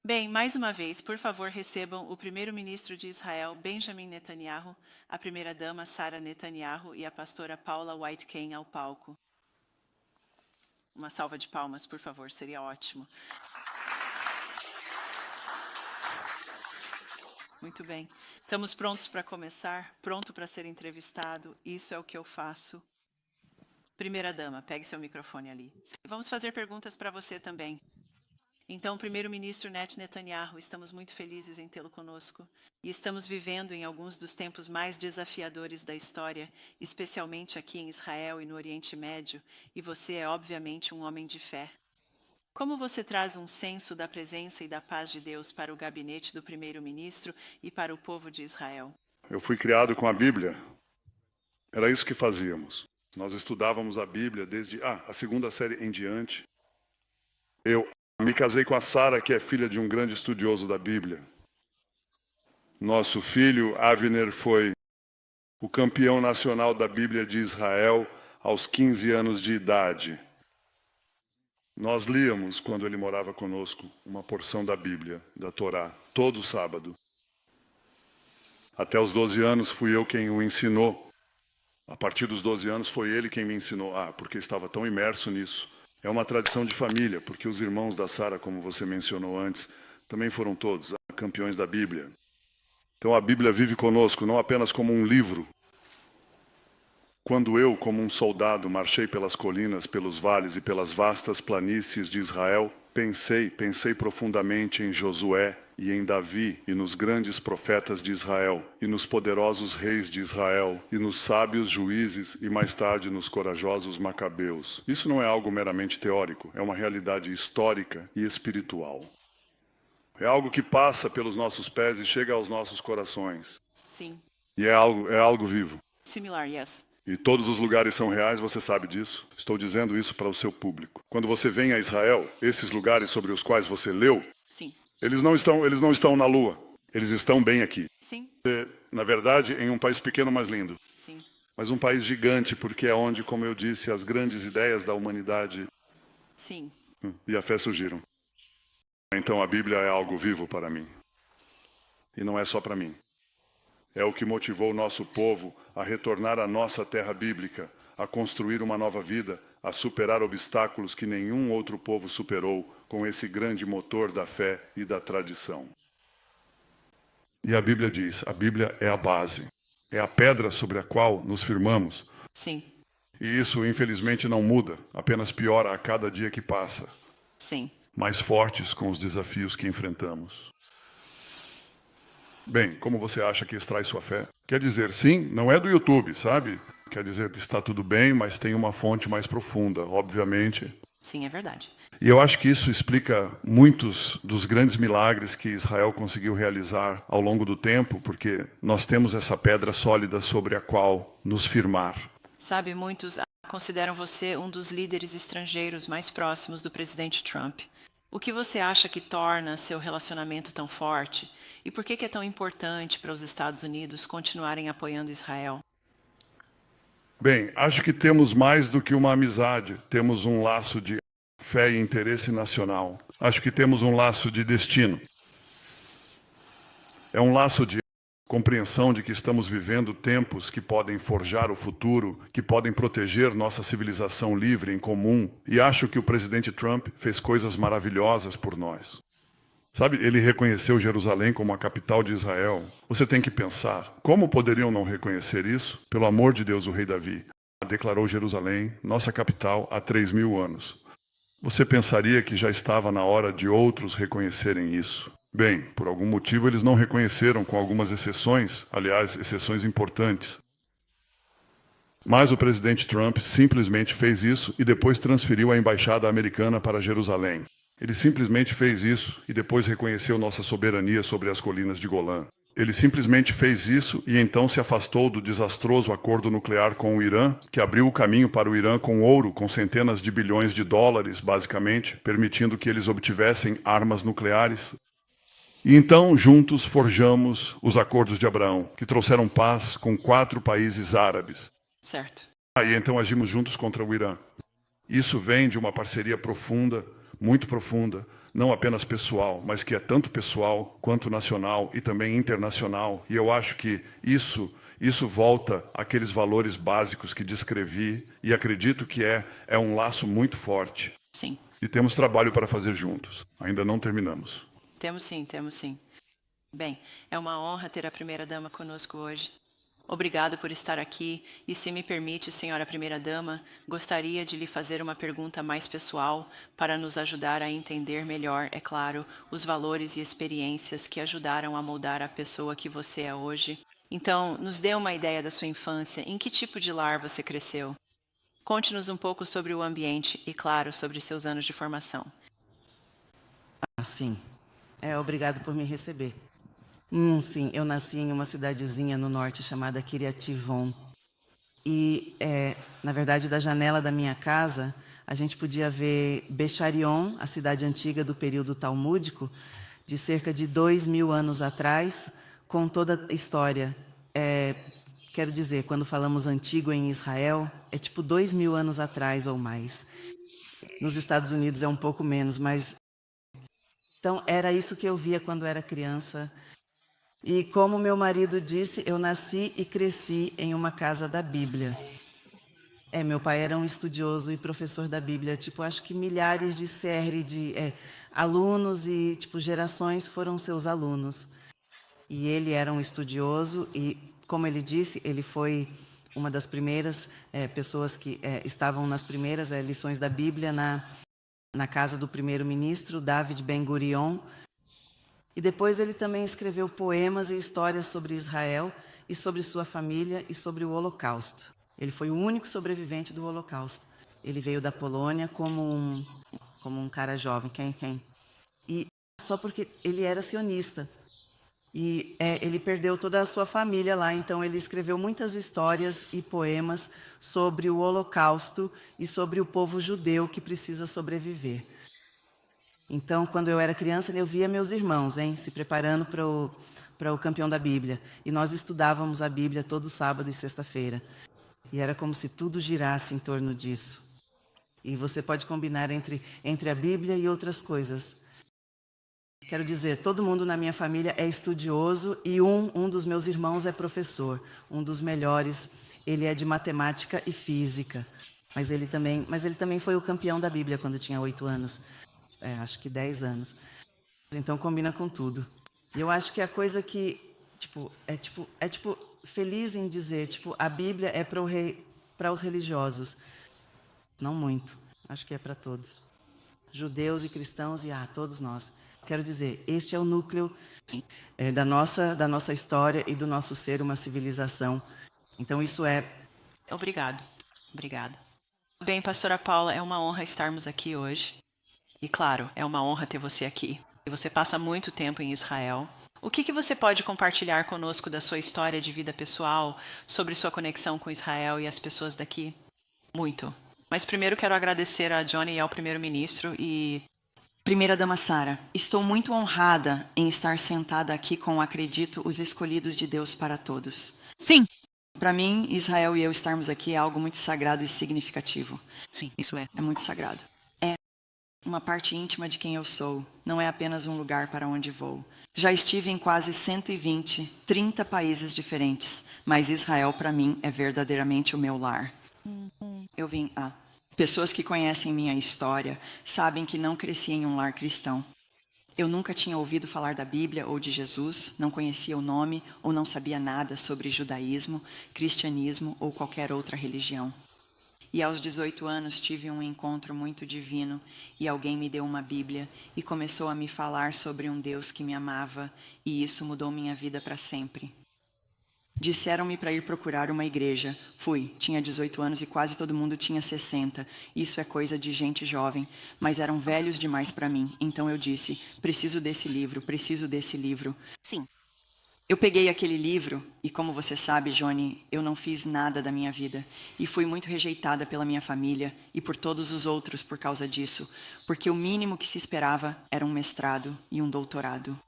Bem, mais uma vez, por favor, recebam o primeiro-ministro de Israel, Benjamin Netanyahu, a primeira-dama, Sara Netanyahu, e a pastora Paula White-Cain ao palco. Uma salva de palmas, por favor, seria ótimo. Muito bem. Estamos prontos para começar? Pronto para ser entrevistado? Isso é o que eu faço. Primeira-dama, pegue seu microfone ali. Vamos fazer perguntas para você também. Então, primeiro-ministro Netanyahu, estamos muito felizes em tê-lo conosco e estamos vivendo em alguns dos tempos mais desafiadores da história, especialmente aqui em Israel e no Oriente Médio, e você é obviamente um homem de fé. Como você traz um senso da presença e da paz de Deus para o gabinete do primeiro-ministro e para o povo de Israel? Eu fui criado com a Bíblia. Era isso que fazíamos. Nós estudávamos a Bíblia desde a segunda série em diante. Eu me casei com a Sara, que é filha de um grande estudioso da Bíblia. Nosso filho, Avner, foi o campeão nacional da Bíblia de Israel aos 15 anos de idade. Nós líamos, quando ele morava conosco, uma porção da Bíblia, da Torá, todo sábado. Até os 12 anos fui eu quem o ensinou. A partir dos 12 anos foi ele quem me ensinou, porque estava tão imerso nisso. É uma tradição de família, porque os irmãos da Sara, como você mencionou antes, também foram todos campeões da Bíblia. Então a Bíblia vive conosco, não apenas como um livro. Quando eu, como um soldado, marchei pelas colinas, pelos vales e pelas vastas planícies de Israel, pensei profundamente em Josué e em Davi e nos grandes profetas de Israel e nos poderosos reis de Israel e nos sábios juízes e mais tarde nos corajosos macabeus. Isso não é algo meramente teórico, é uma realidade histórica e espiritual. É algo que passa pelos nossos pés e chega aos nossos corações. Sim. E é algo vivo. Similar, yes. E todos os lugares são reais, você sabe disso. Estou dizendo isso para o seu público. Quando você vem a Israel, esses lugares sobre os quais você leu, sim, eles não estão na Lua. Eles estão bem aqui. sim, Na verdade, em um país pequeno, mas lindo. sim, Mas um país gigante, porque é onde, como eu disse, as grandes ideias da humanidade sim. e a fé surgiram. Então a Bíblia é algo vivo para mim. E não é só para mim. É o que motivou o nosso povo a retornar à nossa terra bíblica, a construir uma nova vida, a superar obstáculos que nenhum outro povo superou com esse grande motor da fé e da tradição. E a Bíblia diz, a Bíblia é a base, é a pedra sobre a qual nos firmamos. Sim. E isso, infelizmente, não muda, apenas piora a cada dia que passa. Sim. Mais fortes com os desafios que enfrentamos. Bem, como você acha que extrai sua fé? Quer dizer, sim, não é do YouTube, sabe? Quer dizer que está tudo bem, mas tem uma fonte mais profunda, obviamente. Sim, é verdade. E eu acho que isso explica muitos dos grandes milagres que Israel conseguiu realizar ao longo do tempo, porque nós temos essa pedra sólida sobre a qual nos firmar. Sabe, muitos consideram você um dos líderes estrangeiros mais próximos do presidente Trump. O que você acha que torna seu relacionamento tão forte? E por que é tão importante para os Estados Unidos continuarem apoiando Israel? Bem, acho que temos mais do que uma amizade. Temos um laço de fé e interesse nacional. Acho que temos um laço de destino. É um laço de compreensão de que estamos vivendo tempos que podem forjar o futuro, que podem proteger nossa civilização livre em comum. E acho que o presidente Trump fez coisas maravilhosas por nós. Sabe, ele reconheceu Jerusalém como a capital de Israel. Você tem que pensar, como poderiam não reconhecer isso? Pelo amor de Deus, o rei Davi declarou Jerusalém, nossa capital, há 3.000 anos. Você pensaria que já estava na hora de outros reconhecerem isso? Bem, por algum motivo eles não reconheceram, com algumas exceções, aliás, exceções importantes. Mas o presidente Trump simplesmente fez isso e depois transferiu a embaixada americana para Jerusalém. Ele simplesmente fez isso e depois reconheceu nossa soberania sobre as colinas de Golã. Ele simplesmente fez isso e então se afastou do desastroso acordo nuclear com o Irã, que abriu o caminho para o Irã com ouro, com centenas de bilhões de dólares, basicamente, permitindo que eles obtivessem armas nucleares. E então, juntos, forjamos os acordos de Abraão, que trouxeram paz com 4 países árabes. Certo. E então agimos juntos contra o Irã. Isso vem de uma parceria profunda, muito profunda, não apenas pessoal, mas que é tanto pessoal quanto nacional e também internacional. E eu acho que isso volta àqueles valores básicos que descrevi e acredito que é um laço muito forte. Sim. E temos trabalho para fazer juntos. Ainda não terminamos. Temos sim, temos sim. Bem, é uma honra ter a primeira-dama conosco hoje. Obrigado por estar aqui e, se me permite, senhora primeira-dama, gostaria de lhe fazer uma pergunta mais pessoal para nos ajudar a entender melhor, é claro, os valores e experiências que ajudaram a moldar a pessoa que você é hoje. Então, nos dê uma ideia da sua infância, em que tipo de lar você cresceu? Conte-nos um pouco sobre o ambiente e, claro, sobre seus anos de formação. Sim. Obrigado por me receber. Sim, eu nasci em uma cidadezinha no norte chamada Kiryat-Ivon. E, na verdade, da janela da minha casa, a gente podia ver Becharion, a cidade antiga do período talmúdico, de cerca de 2000 anos atrás, com toda a história. Quero dizer, quando falamos antigo em Israel, é tipo 2000 anos atrás ou mais. Nos Estados Unidos é um pouco menos, mas... Então, era isso que eu via quando era criança. E como meu marido disse, eu nasci e cresci em uma casa da Bíblia. Meu pai era um estudioso e professor da Bíblia. Tipo, acho que milhares de séries de alunos e tipo gerações foram seus alunos. E ele era um estudioso e, como ele disse, ele foi uma das primeiras pessoas que estavam nas primeiras lições da Bíblia na casa do primeiro-ministro David Ben-Gurion. E depois ele também escreveu poemas e histórias sobre Israel e sobre sua família e sobre o Holocausto. Ele foi o único sobrevivente do Holocausto. Ele veio da Polônia como um cara jovem, e só porque ele era sionista. E ele perdeu toda a sua família lá, então ele escreveu muitas histórias e poemas sobre o Holocausto e sobre o povo judeu que precisa sobreviver. Então, quando eu era criança, eu via meus irmãos se preparando para o campeão da Bíblia. E nós estudávamos a Bíblia todo sábado e sexta-feira. E era como se tudo girasse em torno disso. E você pode combinar entre a Bíblia e outras coisas. Quero dizer, todo mundo na minha família é estudioso e um dos meus irmãos é professor, um dos melhores. Ele é de matemática e física. Mas ele também foi o campeão da Bíblia quando tinha 8 anos. Acho que 10 anos. Então combina com tudo. E eu acho que a coisa que é feliz em dizer, a Bíblia é para os religiosos. Não muito. Acho que é para todos. Judeus e cristãos e todos nós. Quero dizer, este é o núcleo da nossa história e do nosso ser uma civilização. Então isso é... Obrigado. Obrigada. Bem, pastora Paula, é uma honra estarmos aqui hoje. E claro, é uma honra ter você aqui. E você passa muito tempo em Israel. O que você pode compartilhar conosco da sua história de vida pessoal, sobre sua conexão com Israel e as pessoas daqui? Muito. Mas primeiro quero agradecer a Johnny e ao primeiro-ministro e... Primeira-dama Sara, estou muito honrada em estar sentada aqui com, acredito, os escolhidos de Deus para todos. Sim. Para mim, Israel e eu estarmos aqui é algo muito sagrado e significativo. Sim, isso é. É muito sagrado. É uma parte íntima de quem eu sou. Não é apenas um lugar para onde vou. Já estive em quase 120, 30 países diferentes, mas Israel para mim é verdadeiramente o meu lar. Eu vim a... Pessoas que conhecem minha história sabem que não cresci em um lar cristão. Eu nunca tinha ouvido falar da Bíblia ou de Jesus, não conhecia o nome ou não sabia nada sobre judaísmo, cristianismo ou qualquer outra religião. E aos 18 anos tive um encontro muito divino e alguém me deu uma Bíblia e começou a me falar sobre um Deus que me amava e isso mudou minha vida para sempre. Disseram-me para ir procurar uma igreja. Fui, tinha 18 anos e quase todo mundo tinha 60. Isso é coisa de gente jovem, mas eram velhos demais para mim. Então eu disse, preciso desse livro, preciso desse livro. Sim. Eu peguei aquele livro e, como você sabe, Johnny, eu não fiz nada da minha vida. E fui muito rejeitada pela minha família e por todos os outros por causa disso, porque o mínimo que se esperava era um mestrado e um doutorado.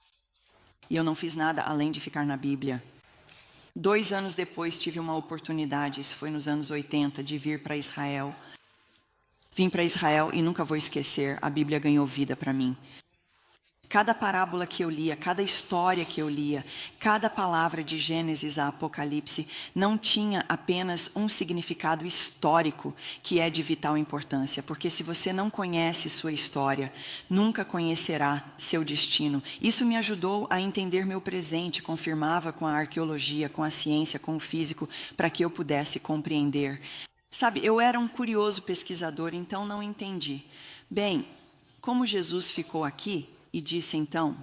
E eu não fiz nada além de ficar na Bíblia. 2 anos depois tive uma oportunidade, isso foi nos anos 80, de vir para Israel. Vim para Israel e nunca vou esquecer, a Bíblia ganhou vida para mim. Cada parábola que eu lia, cada história que eu lia, cada palavra de Gênesis a Apocalipse não tinha apenas um significado histórico que é de vital importância, porque se você não conhece sua história, nunca conhecerá seu destino. Isso me ajudou a entender meu presente, confirmava com a arqueologia, com a ciência, com o físico, para que eu pudesse compreender. Sabe, eu era um curioso pesquisador, então não entendi. Bem, como Jesus ficou aqui e disse então,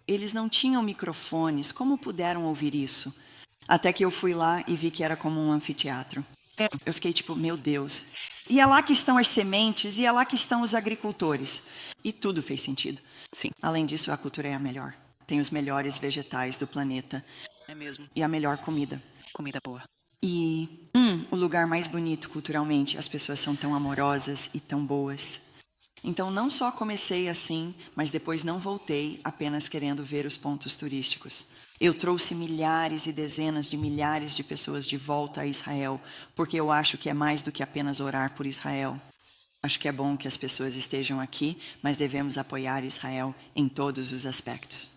eles não tinham microfones, como puderam ouvir isso? Até que eu fui lá e vi que era como um anfiteatro. Eu fiquei tipo, meu Deus. E é lá que estão as sementes, e é lá que estão os agricultores. E tudo fez sentido. Sim. Além disso, a cultura é a melhor. Tem os melhores vegetais do planeta. É mesmo. E a melhor comida. Comida boa. E o lugar mais bonito culturalmente. As pessoas são tão amorosas e tão boas. Então, não só comecei assim, mas depois não voltei apenas querendo ver os pontos turísticos. Eu trouxe milhares e dezenas de milhares de pessoas de volta a Israel, porque eu acho que é mais do que apenas orar por Israel. Acho que é bom que as pessoas estejam aqui, mas devemos apoiar Israel em todos os aspectos.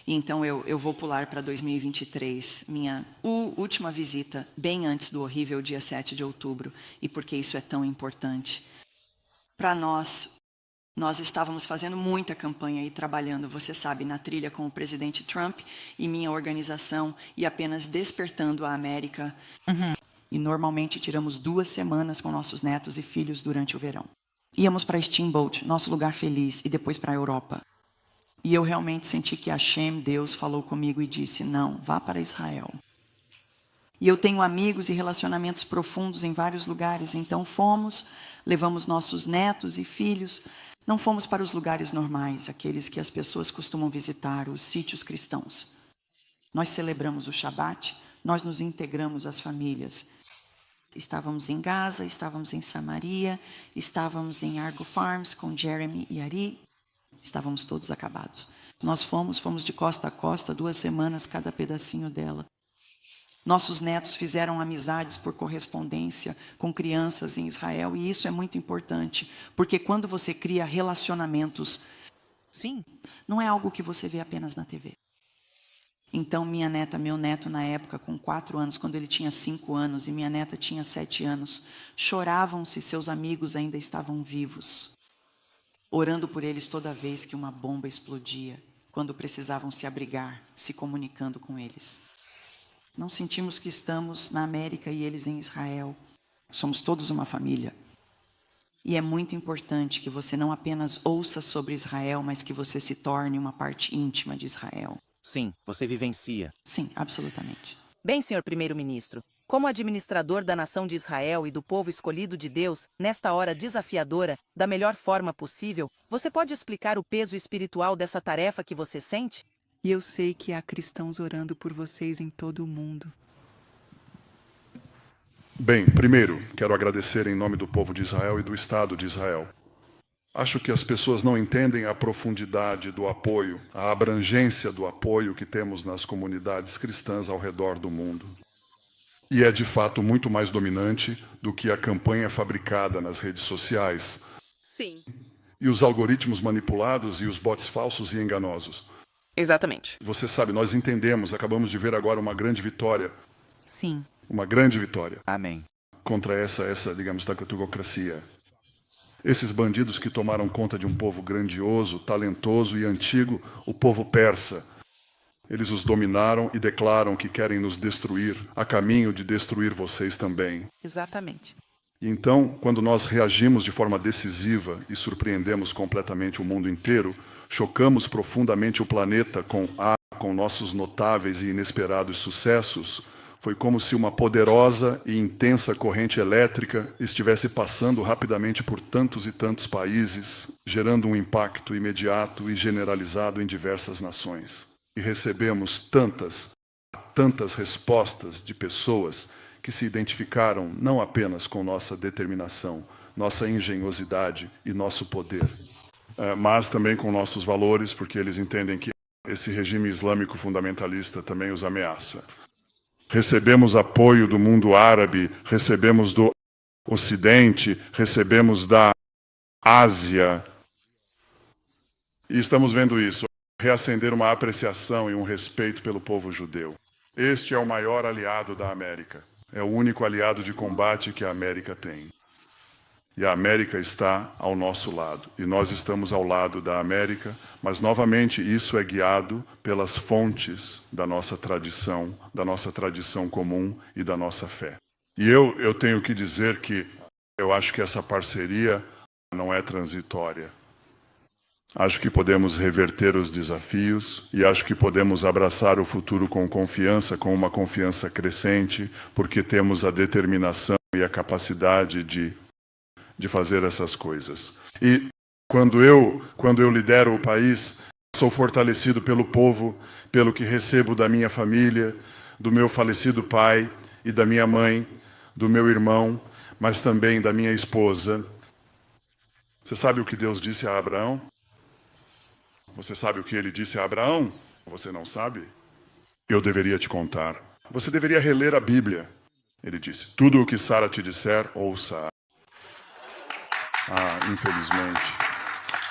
E então eu vou pular para 2023, minha última visita, bem antes do horrível dia 7 de outubro, e por que isso é tão importante. Para nós estávamos fazendo muita campanha e trabalhando, você sabe, na trilha com o presidente Trump e minha organização, e apenas despertando a América. E normalmente tiramos 2 semanas com nossos netos e filhos durante o verão. Íamos para Steamboat, nosso lugar feliz, e depois para a Europa. E eu realmente senti que Hashem, Deus, falou comigo e disse, não, vá para Israel. E eu tenho amigos e relacionamentos profundos em vários lugares, então fomos, levamos nossos netos e filhos. Não fomos para os lugares normais, aqueles que as pessoas costumam visitar, os sítios cristãos. Nós celebramos o Shabat, nós nos integramos às famílias. Estávamos em Gaza, estávamos em Samaria, estávamos em Argo Farms com Jeremy e Ari. Estávamos todos acabados. Nós fomos de costa a costa, 2 semanas cada pedacinho dela. Nossos netos fizeram amizades por correspondência com crianças em Israel, e isso é muito importante, porque quando você cria relacionamentos, Sim. não é algo que você vê apenas na TV. Então, minha neta, meu neto na época, com 4 anos, quando ele tinha 5 anos, e minha neta tinha 7 anos, choravam se seus amigos ainda estavam vivos, orando por eles toda vez que uma bomba explodia, quando precisavam se abrigar, se comunicando com eles. Não sentimos que estamos na América e eles em Israel. Somos todos uma família. E é muito importante que você não apenas ouça sobre Israel, mas que você se torne uma parte íntima de Israel. Sim, você vivencia. Sim, absolutamente. Bem, senhor primeiro-ministro, como administrador da nação de Israel e do povo escolhido de Deus, nesta hora desafiadora, da melhor forma possível, você pode explicar o peso espiritual dessa tarefa que você sente? E eu sei que há cristãos orando por vocês em todo o mundo. Bem, primeiro, quero agradecer em nome do povo de Israel e do Estado de Israel. Acho que as pessoas não entendem a profundidade do apoio, a abrangência do apoio que temos nas comunidades cristãs ao redor do mundo. E é, de fato, muito mais dominante do que a campanha fabricada nas redes sociais. Sim. E os algoritmos manipulados e os bots falsos e enganosos. Exatamente. Você sabe, nós entendemos, acabamos de ver agora uma grande vitória. Sim. Uma grande vitória. Amém. Contra essa, digamos, dactocracia. Esses bandidos que tomaram conta de um povo grandioso, talentoso e antigo, o povo persa. Eles os dominaram e declaram que querem nos destruir, a caminho de destruir vocês também. Exatamente. E então, quando nós reagimos de forma decisiva e surpreendemos completamente o mundo inteiro, chocamos profundamente o planeta com nossos notáveis e inesperados sucessos, foi como se uma poderosa e intensa corrente elétrica estivesse passando rapidamente por tantos e tantos países, gerando um impacto imediato e generalizado em diversas nações. E recebemos tantas respostas de pessoas que se identificaram não apenas com nossa determinação, nossa engenhosidade e nosso poder, mas também com nossos valores, porque eles entendem que esse regime islâmico fundamentalista também os ameaça. Recebemos apoio do mundo árabe, recebemos do Ocidente, recebemos da Ásia. E estamos vendo isso, reacender uma apreciação e um respeito pelo povo judeu. Este é o maior aliado da América. É o único aliado de combate que a América tem. E a América está ao nosso lado. E nós estamos ao lado da América, mas, novamente, isso é guiado pelas fontes da nossa tradição comum e da nossa fé. E eu tenho que dizer que eu acho que essa parceria não é transitória. Acho que podemos reverter os desafios e acho que podemos abraçar o futuro com confiança, com uma confiança crescente, porque temos a determinação e a capacidade de fazer essas coisas. E quando eu lidero o país, sou fortalecido pelo povo, pelo que recebo da minha família, do meu falecido pai e da minha mãe, do meu irmão, mas também da minha esposa. Você sabe o que Deus disse a Abraão? Você sabe o que ele disse a Abraão? Você não sabe? Eu deveria te contar. Você deveria reler a Bíblia. Ele disse, tudo o que Sara te disser, ouça.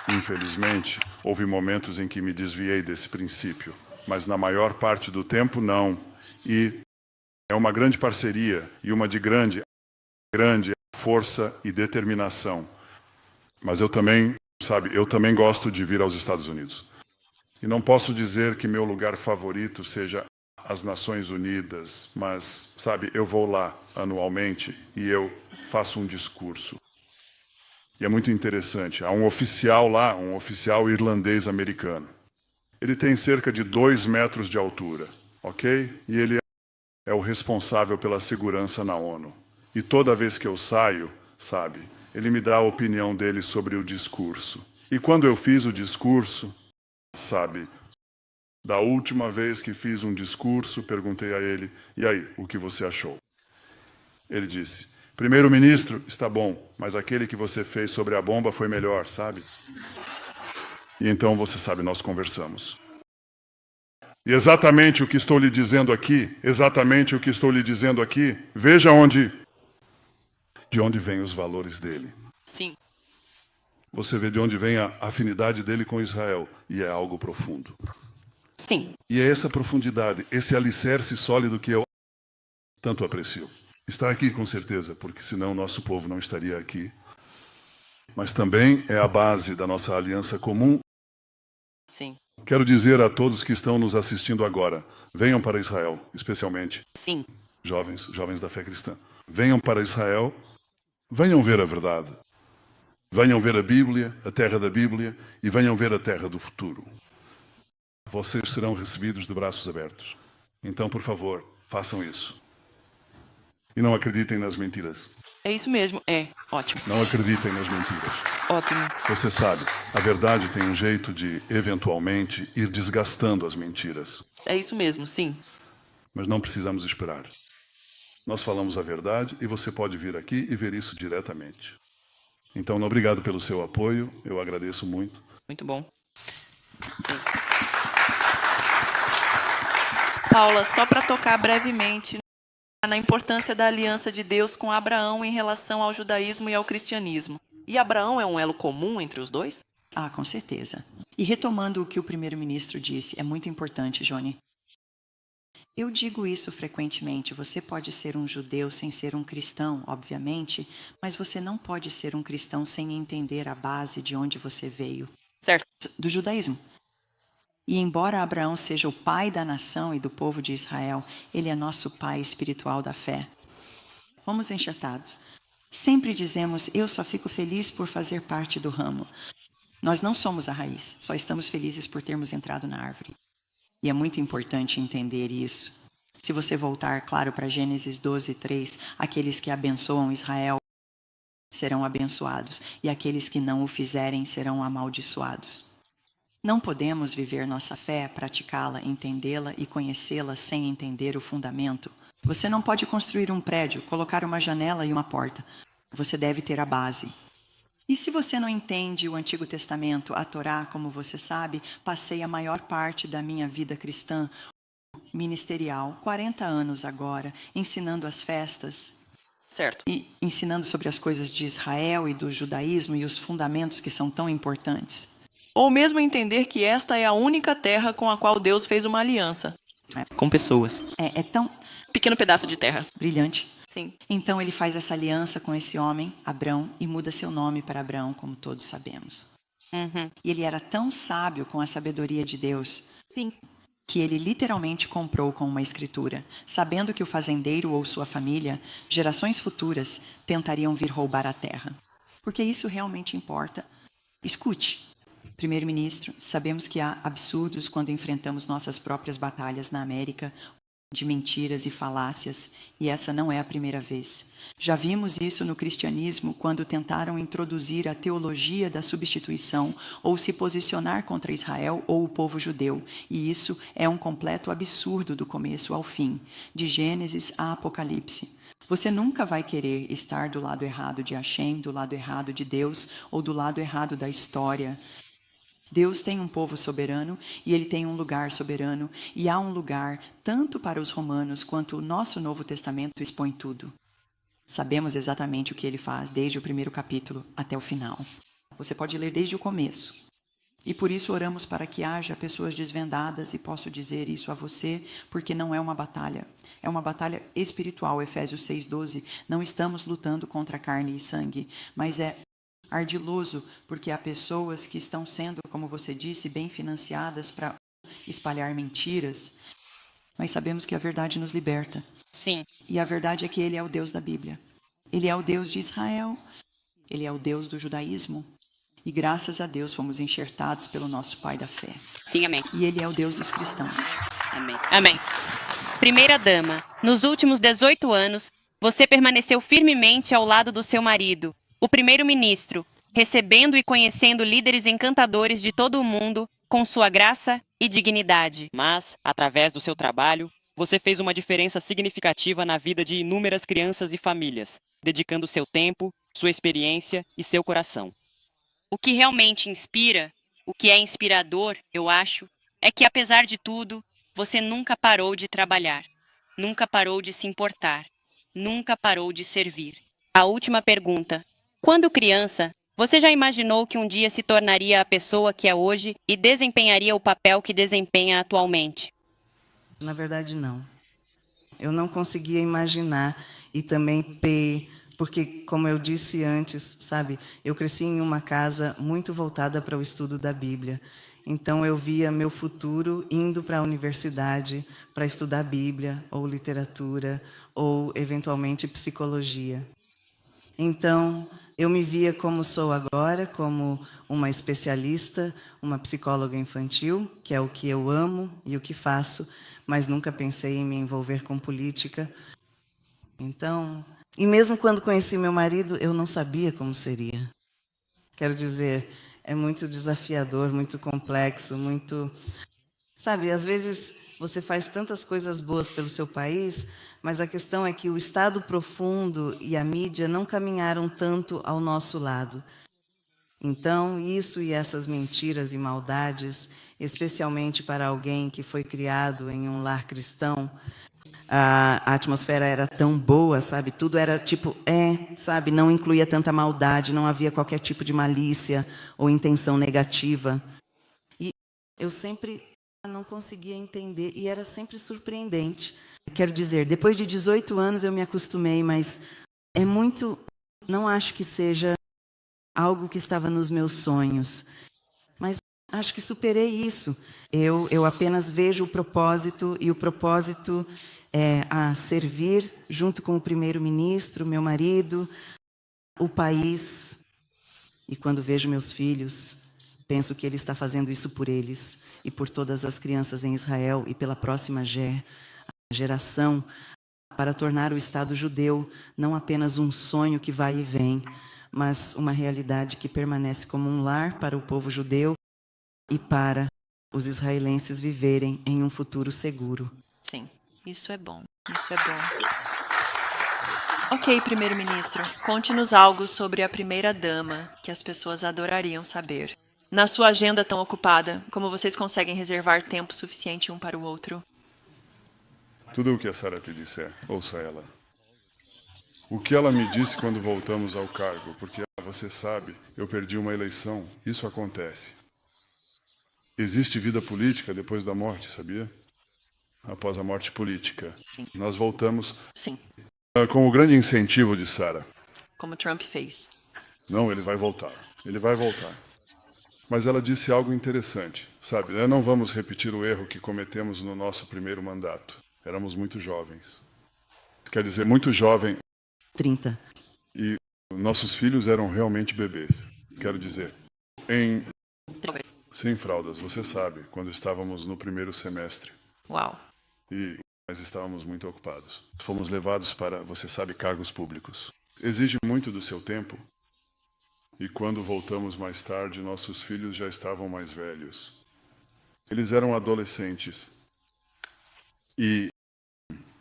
Infelizmente, houve momentos em que me desviei desse princípio, mas na maior parte do tempo, não. E é uma grande parceria e uma de grande força e determinação. Mas eu também gosto de vir aos Estados Unidos. E não posso dizer que meu lugar favorito seja as Nações Unidas, mas, eu vou lá anualmente e eu faço um discurso. E é muito interessante. Há um oficial lá, um oficial irlandês-americano. Ele tem cerca de 2 metros de altura, ok? E ele é o responsável pela segurança na ONU. E toda vez que eu saio, ele me dá a opinião dele sobre o discurso. E quando eu fiz o discurso, da última vez que fiz um discurso, perguntei a ele, e aí, o que você achou? Ele disse, primeiro-ministro, está bom, mas aquele que você fez sobre a bomba foi melhor, E então, você sabe, nós conversamos. E exatamente o que estou lhe dizendo aqui, veja de onde vêm os valores dele. Sim. Você vê de onde vem a afinidade dele com Israel, e é algo profundo. Sim. E é essa profundidade, esse alicerce sólido que eu tanto aprecio. Está aqui com certeza, porque senão o nosso povo não estaria aqui. Mas também é a base da nossa aliança comum. Sim. Quero dizer a todos que estão nos assistindo agora, venham para Israel, especialmente. Sim. Jovens da fé cristã. Venham para Israel, venham ver a verdade. Venham ver a Bíblia, a terra da Bíblia, e venham ver a terra do futuro. Vocês serão recebidos de braços abertos. Então, por favor, façam isso. E não acreditem nas mentiras. É isso mesmo. É. Ótimo. Não acreditem nas mentiras. Ótimo. Você sabe, a verdade tem um jeito de, eventualmente, ir desgastando as mentiras. É isso mesmo, sim. Mas não precisamos esperar. Nós falamos a verdade e você pode vir aqui e ver isso diretamente. Então, obrigado pelo seu apoio. Eu agradeço muito. Muito bom. Sim. Paula, só para tocar brevemente na importância da aliança de Deus com Abraão em relação ao judaísmo e ao cristianismo. E Abraão é um elo comum entre os dois? Ah, com certeza. E retomando o que o primeiro-ministro disse, é muito importante, Johnny. Eu digo isso frequentemente. Você pode ser um judeu sem ser um cristão, obviamente, mas você não pode ser um cristão sem entender a base de onde você veio. Certo. Do judaísmo. E embora Abraão seja o pai da nação e do povo de Israel, ele é nosso pai espiritual da fé. Fomos enxertados. Sempre dizemos, eu só fico feliz por fazer parte do ramo. Nós não somos a raiz, só estamos felizes por termos entrado na árvore. E é muito importante entender isso. Se você voltar, claro, para Gênesis 12:3, aqueles que abençoam Israel serão abençoados, e aqueles que não o fizerem serão amaldiçoados. Não podemos viver nossa fé, praticá-la, entendê-la e conhecê-la sem entender o fundamento. Você não pode construir um prédio, colocar uma janela e uma porta. Você deve ter a base. E se você não entende o Antigo Testamento, a Torá, como você sabe, passei a maior parte da minha vida cristã ministerial, 40 anos agora, ensinando as festas. Certo. E ensinando sobre as coisas de Israel e do judaísmo e os fundamentos que são tão importantes. Ou mesmo entender que esta é a única terra com a qual Deus fez uma aliança. Com pessoas. É tão Pequeno pedaço de terra. brilhante. Sim. Então ele faz essa aliança com esse homem, Abrão, e muda seu nome para Abrão, como todos sabemos. E ele era tão sábio com a sabedoria de Deus. Sim. Que ele literalmente comprou com uma escritura, sabendo que o fazendeiro ou sua família, gerações futuras, tentariam vir roubar a terra. Porque isso realmente importa. Escute, primeiro-ministro, sabemos que há absurdos quando enfrentamos nossas próprias batalhas na América, de mentiras e falácias, e essa não é a primeira vez. Já vimos isso no cristianismo quando tentaram introduzir a teologia da substituição ou se posicionar contra Israel ou o povo judeu, e isso é um completo absurdo do começo ao fim, de Gênesis a Apocalipse. Você nunca vai querer estar do lado errado de Hashem, do lado errado de Deus ou do lado errado da história. Deus tem um povo soberano e ele tem um lugar soberano, e há um lugar tanto para os romanos quanto o nosso Novo Testamento expõe tudo. Sabemos exatamente o que ele faz desde o primeiro capítulo até o final. Você pode ler desde o começo. E por isso oramos para que haja pessoas desvendadas, e posso dizer isso a você, porque não é uma batalha. É uma batalha espiritual, Efésios 6:12. Não estamos lutando contra carne e sangue, mas é ardiloso, porque há pessoas que estão sendo, como você disse, bem financiadas para espalhar mentiras, mas sabemos que a verdade nos liberta. Sim. E a verdade é que ele é o Deus da Bíblia. Ele é o Deus de Israel, ele é o Deus do judaísmo, e graças a Deus fomos enxertados pelo nosso Pai da fé. Sim, amém. E ele é o Deus dos cristãos. Amém. Amém. Primeira dama, nos últimos 18 anos, você permaneceu firmemente ao lado do seu marido, o primeiro-ministro, recebendo e conhecendo líderes encantadores de todo o mundo com sua graça e dignidade. Mas, através do seu trabalho, você fez uma diferença significativa na vida de inúmeras crianças e famílias, dedicando seu tempo, sua experiência e seu coração. O que realmente inspira, o que é inspirador, eu acho, é que apesar de tudo, você nunca parou de trabalhar, nunca parou de se importar, nunca parou de servir. A última pergunta. Quando criança, você já imaginou que um dia se tornaria a pessoa que é hoje e desempenharia o papel que desempenha atualmente? Na verdade, não. Eu não conseguia imaginar e também porque, como eu disse antes, sabe, eu cresci em uma casa muito voltada para o estudo da Bíblia. Então, eu via meu futuro indo para a universidade para estudar Bíblia, ou literatura, ou, eventualmente, psicologia. Então, eu me via como sou agora, como uma especialista, uma psicóloga infantil, que é o que eu amo e o que faço, mas nunca pensei em me envolver com política. Então, e mesmo quando conheci meu marido, eu não sabia como seria. Quero dizer, é muito desafiador, muito complexo, muito... Sabe, às vezes você faz tantas coisas boas pelo seu país, mas a questão é que o Estado profundo e a mídia não caminharam tanto ao nosso lado. Então, isso e essas mentiras e maldades, especialmente para alguém que foi criado em um lar cristão, a atmosfera era tão boa, sabe? Tudo era tipo, sabe? Não incluía tanta maldade, não havia qualquer tipo de malícia ou intenção negativa. E eu sempre não conseguia entender, e era sempre surpreendente. Quero dizer, depois de 18 anos eu me acostumei, mas é muito... Não acho que seja algo que estava nos meus sonhos, mas acho que superei isso. Eu apenas vejo o propósito, e o propósito é a servir junto com o primeiro-ministro, meu marido, o país. E quando vejo meus filhos, penso que ele está fazendo isso por eles e por todas as crianças em Israel e pela próxima geração, para tornar o Estado judeu não apenas um sonho que vai e vem, mas uma realidade que permanece como um lar para o povo judeu e para os israelenses viverem em um futuro seguro. Sim, isso é bom. Isso é bom. Ok, primeiro-ministro, conte-nos algo sobre a primeira-dama que as pessoas adorariam saber. Na sua agenda tão ocupada, como vocês conseguem reservar tempo suficiente um para o outro? Tudo o que a Sara te disser, ouça ela. O que ela me disse quando voltamos ao cargo, porque você sabe, eu perdi uma eleição, isso acontece. Existe vida política depois da morte, sabia? Após a morte política. Sim. Nós voltamos Sim, com o grande incentivo de Sarah. como Trump fez. Não, ele vai voltar. Ele vai voltar. Mas ela disse algo interessante, sabe? Não vamos repetir o erro que cometemos no nosso primeiro mandato. Éramos muito jovens. Quer dizer, muito jovem. 30. E nossos filhos eram realmente bebês. Quero dizer, sem fraldas, você sabe, quando estávamos no primeiro semestre. Uau. E nós estávamos muito ocupados. Fomos levados para, você sabe, cargos públicos. Exige muito do seu tempo. E quando voltamos mais tarde, nossos filhos já estavam mais velhos. Eles eram adolescentes. E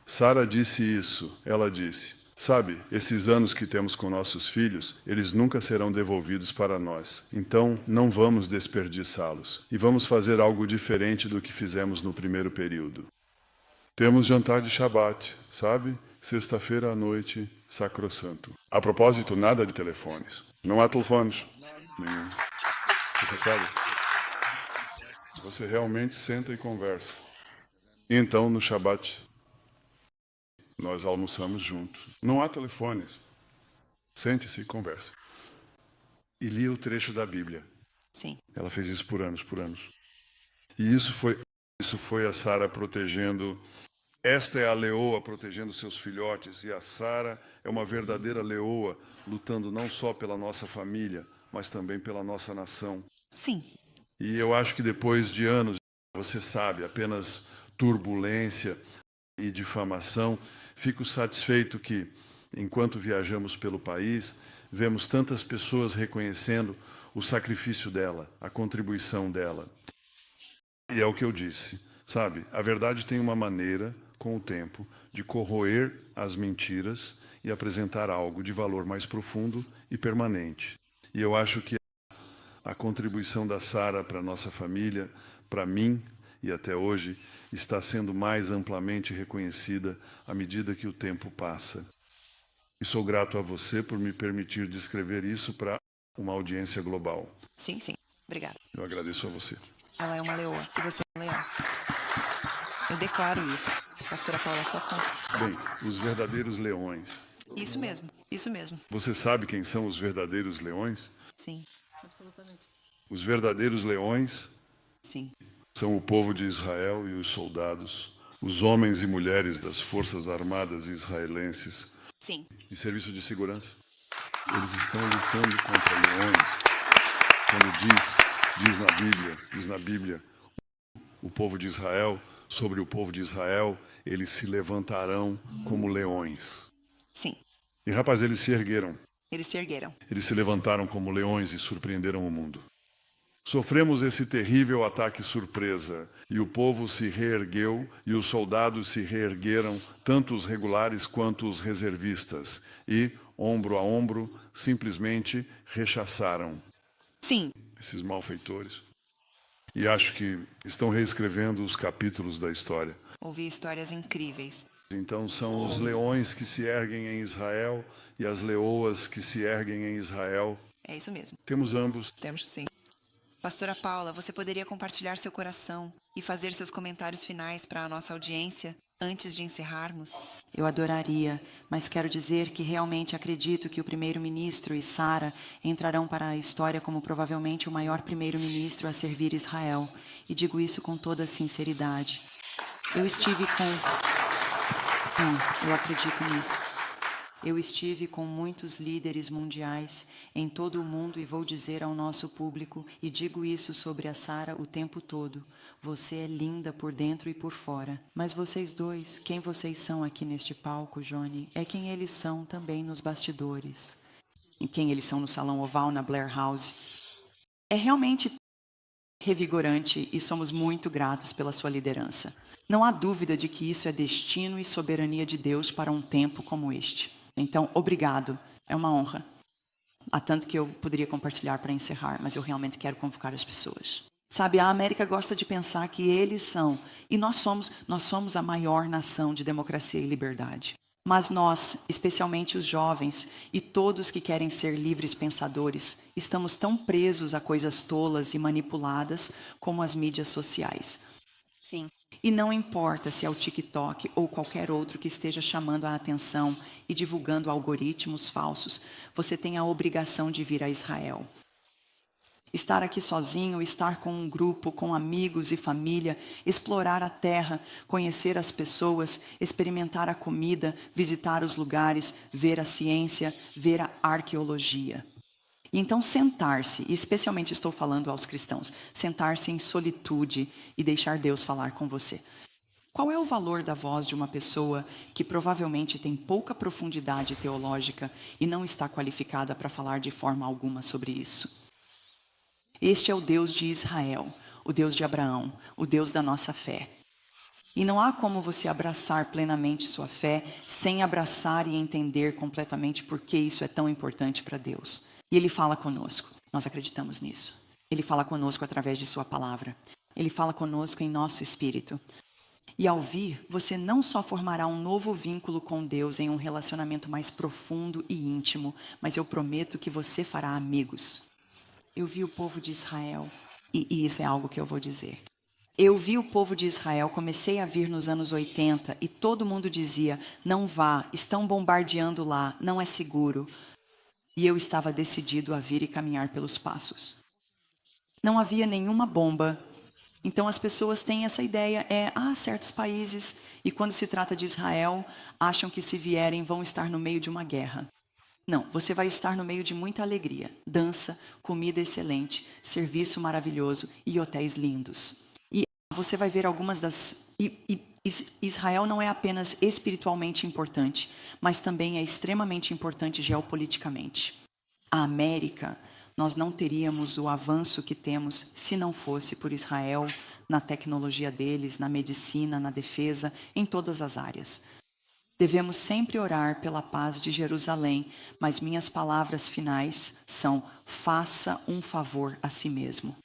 Sarah disse isso. Ela disse, sabe, esses anos que temos com nossos filhos, eles nunca serão devolvidos para nós. Então, não vamos desperdiçá-los. E vamos fazer algo diferente do que fizemos no primeiro período. Temos jantar de Shabat, sabe? Sexta-feira à noite, sacrossanto. A propósito, nada de telefones. Não há telefones. Nenhum. Você sabe? Você realmente senta e conversa. Então, no Shabat, nós almoçamos juntos. Não há telefones. Sente-se e converse. E lia o trecho da Bíblia. Sim. Ela fez isso por anos, por anos. E isso foi a Sarah protegendo. Esta é a leoa protegendo seus filhotes, e a Sarah é uma verdadeira leoa, lutando não só pela nossa família, mas também pela nossa nação. Sim. E eu acho que depois de anos, você sabe, apenas turbulência e difamação, fico satisfeito que, enquanto viajamos pelo país, vemos tantas pessoas reconhecendo o sacrifício dela, a contribuição dela. E é o que eu disse, sabe, a verdade tem uma maneira, com o tempo, de corroer as mentiras e apresentar algo de valor mais profundo e permanente. E eu acho que a contribuição da Sarah para a nossa família, para mim e até hoje, está sendo mais amplamente reconhecida à medida que o tempo passa. E sou grato a você por me permitir descrever isso para uma audiência global. Sim, sim. Obrigada. Eu agradeço a você. Ela é uma leoa e você é um leão. Eu declaro isso. Pastora Paula, só conta. Bem, os verdadeiros leões. Isso mesmo, isso mesmo. Você sabe quem são os verdadeiros leões? Sim, Os verdadeiros leões sim. são o povo de Israel e os soldados, os homens e mulheres das Forças Armadas israelenses Sim. e serviço de segurança. Eles estão lutando contra leões. Quando diz na Bíblia, o povo de Israel, sobre o povo de Israel, eles se levantarão como leões. Sim. E, rapaz, eles se ergueram. Eles se ergueram. Eles se levantaram como leões e surpreenderam o mundo. Sofremos esse terrível ataque surpresa, e o povo se reergueu, e os soldados se reergueram, tanto os regulares quanto os reservistas, e, ombro a ombro, simplesmente rechaçaram Sim. esses malfeitores. E acho que estão reescrevendo os capítulos da história. Ouvi histórias incríveis. Então são os leões que se erguem em Israel e as leoas que se erguem em Israel. É isso mesmo. Temos ambos. Temos sim. Pastora Paula, você poderia compartilhar seu coração e fazer seus comentários finais para a nossa audiência antes de encerrarmos? Eu adoraria, mas quero dizer que realmente acredito que o primeiro-ministro e Sarah entrarão para a história como provavelmente o maior primeiro-ministro a servir Israel. E digo isso com toda sinceridade. Eu estive eu acredito nisso. Eu estive com muitos líderes mundiais em todo o mundo e vou dizer ao nosso público, e digo isso sobre a Sarah o tempo todo, você é linda por dentro e por fora. Mas vocês dois, quem vocês são aqui neste palco, Johnny, é quem eles são também nos bastidores. E quem eles são no Salão Oval, na Blair House. É realmente revigorante e somos muito gratos pela sua liderança. Não há dúvida de que isso é destino e soberania de Deus para um tempo como este. Então, obrigado. É uma honra. Há tanto que eu poderia compartilhar para encerrar, mas eu realmente quero convocar as pessoas. Sabe, a América gosta de pensar que eles são, e nós somos a maior nação de democracia e liberdade. Mas nós, especialmente os jovens e todos que querem ser livres pensadores, estamos tão presos a coisas tolas e manipuladas como as mídias sociais. Sim. E não importa se é o TikTok ou qualquer outro que esteja chamando a atenção e divulgando algoritmos falsos, você tem a obrigação de vir a Israel. Estar aqui sozinho, estar com um grupo, com amigos e família, explorar a terra, conhecer as pessoas, experimentar a comida, visitar os lugares, ver a ciência, ver a arqueologia. E então sentar-se, e especialmente estou falando aos cristãos, sentar-se em solitude e deixar Deus falar com você. Qual é o valor da voz de uma pessoa que provavelmente tem pouca profundidade teológica e não está qualificada para falar de forma alguma sobre isso? Este é o Deus de Israel, o Deus de Abraão, o Deus da nossa fé. E não há como você abraçar plenamente sua fé sem abraçar e entender completamente por que isso é tão importante para Deus. E Ele fala conosco, nós acreditamos nisso. Ele fala conosco através de sua palavra. Ele fala conosco em nosso espírito. E ao vir, você não só formará um novo vínculo com Deus em um relacionamento mais profundo e íntimo, mas eu prometo que você fará amigos. Eu vi o povo de Israel, e isso é algo que eu vou dizer. Eu vi o povo de Israel, comecei a vir nos anos 80, e todo mundo dizia, não vá, estão bombardeando lá, não é seguro. E eu estava decidido a vir e caminhar pelos passos. Não havia nenhuma bomba. Então as pessoas têm essa ideia, certos países, e quando se trata de Israel, acham que se vierem vão estar no meio de uma guerra. Não, você vai estar no meio de muita alegria, dança, comida excelente, serviço maravilhoso e hotéis lindos. E você vai ver algumas das... Israel não é apenas espiritualmente importante, mas também é extremamente importante geopoliticamente. A América, nós não teríamos o avanço que temos se não fosse por Israel, na tecnologia deles, na medicina, na defesa, em todas as áreas. Devemos sempre orar pela paz de Jerusalém, mas minhas palavras finais são: faça um favor a si mesmo.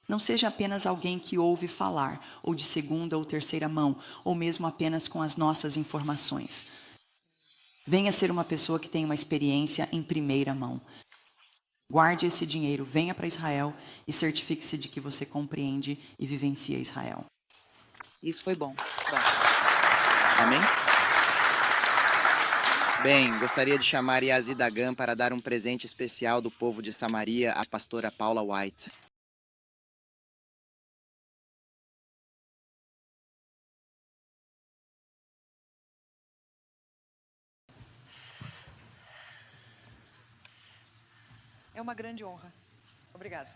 Não seja apenas alguém que ouve falar, ou de segunda ou terceira mão, ou mesmo apenas com as nossas informações. Venha ser uma pessoa que tem uma experiência em primeira mão. Guarde esse dinheiro, venha para Israel e certifique-se de que você compreende e vivencia Israel. Isso foi bom. Amém? Bem, gostaria de chamar Yazid Dagan para dar um presente especial do povo de Samaria à pastora Paula White. É uma grande honra. Obrigada.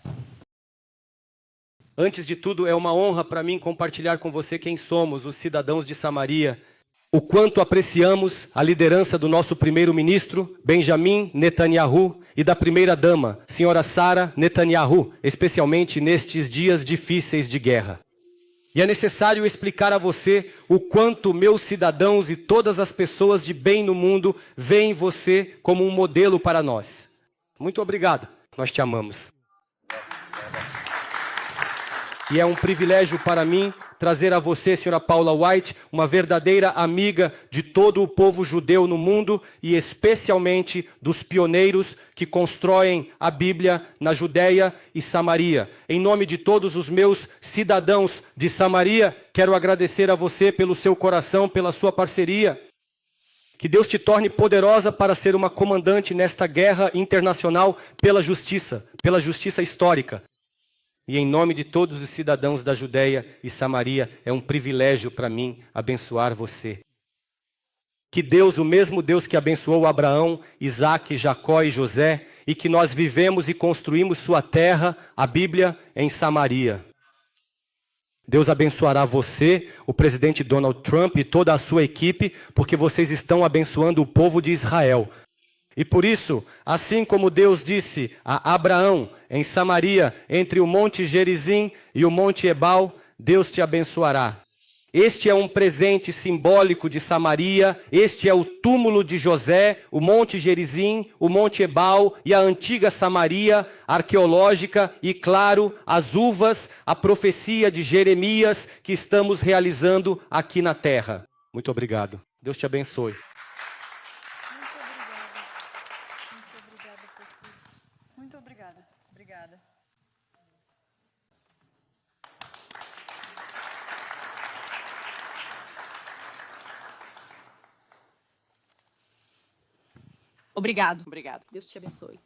Antes de tudo, é uma honra para mim compartilhar com você quem somos, os cidadãos de Samaria. O quanto apreciamos a liderança do nosso primeiro-ministro, Benjamin Netanyahu, e da primeira-dama, senhora Sara Netanyahu, especialmente nestes dias difíceis de guerra. E é necessário explicar a você o quanto meus cidadãos e todas as pessoas de bem no mundo veem você como um modelo para nós. Muito obrigado, nós te amamos. E é um privilégio para mim trazer a você, senhora Paula White, uma verdadeira amiga de todo o povo judeu no mundo e especialmente dos pioneiros que constroem a Bíblia na Judéia e Samaria. Em nome de todos os meus cidadãos de Samaria, quero agradecer a você pelo seu coração, pela sua parceria. Que Deus te torne poderosa para ser uma comandante nesta guerra internacional pela justiça histórica. E em nome de todos os cidadãos da Judéia e Samaria, é um privilégio para mim abençoar você. Que Deus, o mesmo Deus que abençoou Abraão, Isaque, Jacó e José, e que nós vivemos e construímos sua terra, a Bíblia, em Samaria. Deus abençoará você, o presidente Donald Trump e toda a sua equipe, porque vocês estão abençoando o povo de Israel. E por isso, assim como Deus disse a Abraão, em Samaria, entre o Monte Gerizim e o Monte Ebal, Deus te abençoará. Este é um presente simbólico de Samaria, este é o túmulo de José, o Monte Gerizim, o Monte Ebal e a antiga Samaria arqueológica e, claro, as uvas, a profecia de Jeremias que estamos realizando aqui na terra. Muito obrigado. Deus te abençoe. Obrigado. Obrigado. Deus te abençoe.